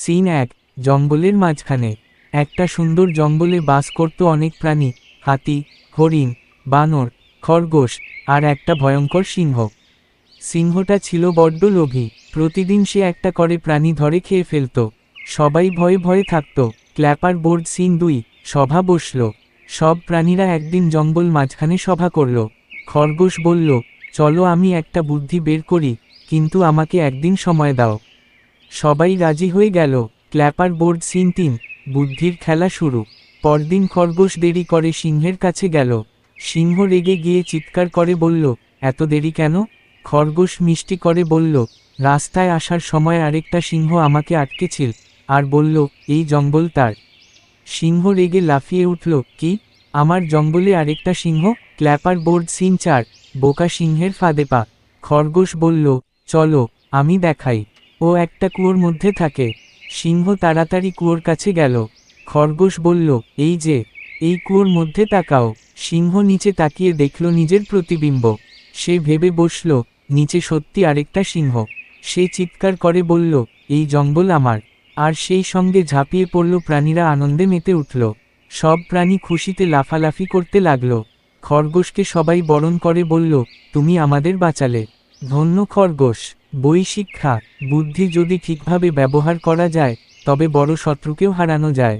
Scene ১। জঙ্গলের মাঝখানে। একটা সুন্দর জঙ্গলে বাস করত অনেক প্রাণী, হাতি, হরিণ, বানর, খরগোশ, আর একটা ভয়ঙ্কর সিংহ। সিংহটা ছিল বড্ড লোভী। প্রতিদিন সে একটা করে প্রাণী ধরে খেয়ে ফেলত। সবাই ভয়ে ভয়ে থাকত। Clapper board scene ২। সভা বসল। সব প্রাণীরা একদিন জঙ্গল মাঝখানে সভা করল। খরগোশ বলল, চলো আমি একটা বুদ্ধি বের করি, কিন্তু আমাকে একদিন সময় দাও। সবাই রাজি হয়ে গেল। Clapper board scene ৩। বুদ্ধির খেলা শুরু। পরদিন খরগোশ দেরি করে সিংহের কাছে গেল। সিংহ রেগে গিয়ে চিৎকার করে বলল, এত দেরি কেন? খরগোশ মিষ্টি করে বলল, রাস্তায় আসার সময় আরেকটা সিংহ আমাকে আটকেছিল, আর বলল, এই জঙ্গল তার। সিংহ রেগে লাফিয়ে উঠল, কি? আমার জঙ্গলে আরেকটা সিংহ? Clapper board scene ৪। বোকা সিংহের ফাঁদে পা। খরগোশ বলল, চলো, আমি দেখাই। ও একটা কুয়োর মধ্যে থাকে। সিংহ তাড়াতাড়ি কুয়োর কাছে গেল। খরগোশ বলল, এই যে, এই কুয়োর মধ্যে তাকাও। সিংহ নিচে তাকিয়ে দেখল নিজের প্রতিবিম্ব। সে ভেবে বসল, নিচে সত্যি আরেকটা সিংহ। সে চিৎকার করে বলল, এই জঙ্গল আমার। আর সেই সঙ্গে ঝাঁপিয়ে পড়ল। প্রাণীরা আনন্দে মেতে উঠল। সব প্রাণী খুশিতে লাফালাফি করতে লাগল। খরগোশকে সবাই বরণ করে বলল, তুমি আমাদের বাঁচালে। ধন্য খরগোশ। বই শিক্ষা: বুদ্ধি যদি ঠিকভাবে ব্যবহার করা যায়, তবে বড় শত্রুকেও হারানো যায়।